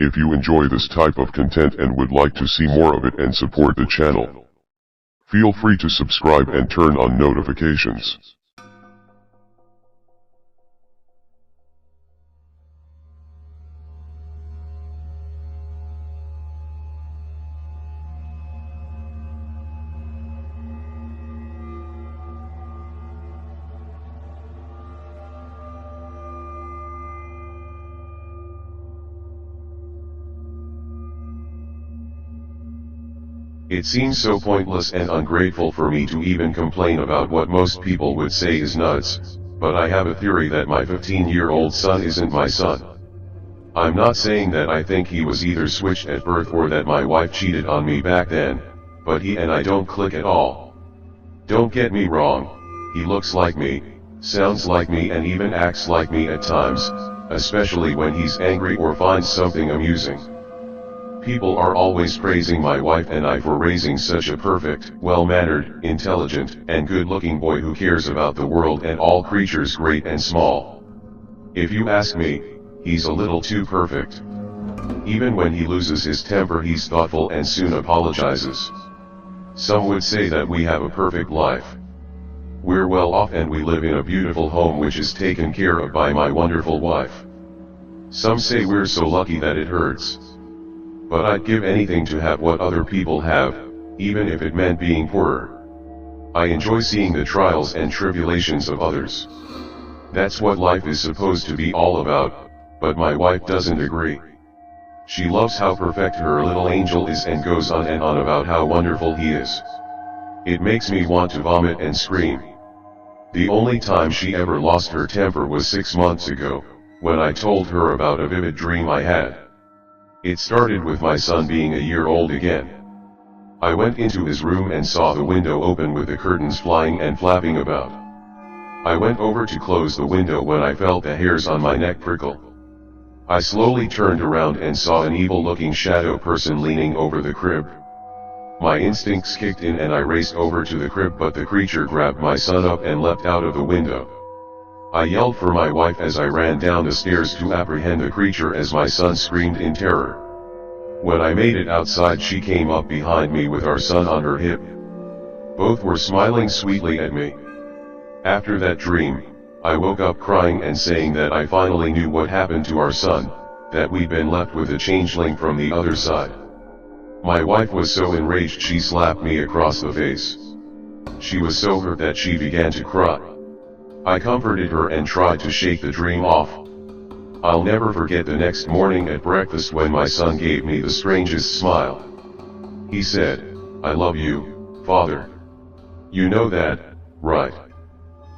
If you enjoy this type of content and would like to see more of it and support the channel, feel free to subscribe and turn on notifications. It seems so pointless and ungrateful for me to even complain about what most people would say is nuts, but I have a theory that my 15-year-old son isn't my son. I'm not saying that I think he was either switched at birth or that my wife cheated on me back then, but he and I don't click at all. Don't get me wrong, he looks like me, sounds like me and even acts like me at times, especially when he's angry or finds something amusing. People are always praising my wife and I for raising such a perfect, well-mannered, intelligent, and good-looking boy who cares about the world and all creatures great and small. If you ask me, he's a little too perfect. Even when he loses his temper he's thoughtful and soon apologizes. Some would say that we have a perfect life. We're well off and we live in a beautiful home which is taken care of by my wonderful wife. Some say we're so lucky that it hurts. But I'd give anything to have what other people have, even if it meant being poorer. I enjoy seeing the trials and tribulations of others. That's what life is supposed to be all about, but my wife doesn't agree. She loves how perfect her little angel is and goes on and on about how wonderful he is. It makes me want to vomit and scream. The only time she ever lost her temper was 6 months ago, when I told her about a vivid dream I had. It started with my son being a year old again. I went into his room and saw the window open with the curtains flying and flapping about. I went over to close the window when I felt the hairs on my neck prickle. I slowly turned around and saw an evil-looking shadow person leaning over the crib. My instincts kicked in and I raced over to the crib, but the creature grabbed my son up and leapt out of the window. I yelled for my wife as I ran down the stairs to apprehend the creature as my son screamed in terror. When I made it outside she came up behind me with our son on her hip. Both were smiling sweetly at me. After that dream, I woke up crying and saying that I finally knew what happened to our son, that we'd been left with a changeling from the other side. My wife was so enraged she slapped me across the face. She was so hurt that she began to cry. I comforted her and tried to shake the dream off. I'll never forget the next morning at breakfast when my son gave me the strangest smile. He said, "I love you, Father. You know that, right?"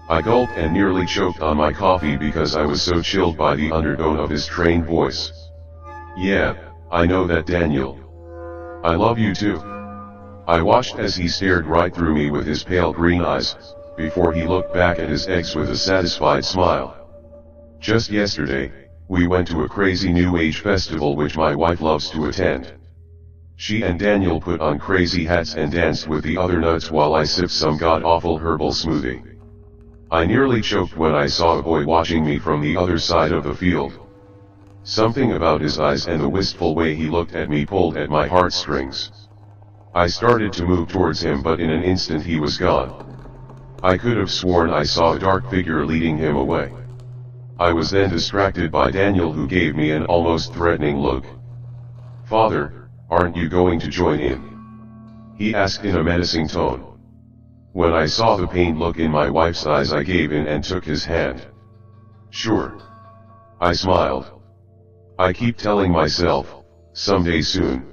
I gulped and nearly choked on my coffee because I was so chilled by the undertone of his trained voice. "Yeah, I know that, Daniel. I love you too." I watched as he stared right through me with his pale green eyes, before he looked back at his ex with a satisfied smile. Just yesterday, we went to a crazy New Age festival which my wife loves to attend. She and Daniel put on crazy hats and danced with the other nuts while I sipped some god-awful herbal smoothie. I nearly choked when I saw a boy watching me from the other side of the field. Something about his eyes and the wistful way he looked at me pulled at my heartstrings. I started to move towards him, but in an instant he was gone. I could have sworn I saw a dark figure leading him away. I was then distracted by Daniel, who gave me an almost threatening look. "Father, aren't you going to join in?" he asked in a menacing tone. When I saw the pained look in my wife's eyes I gave in and took his hand. "Sure." I smiled. I keep telling myself, someday soon,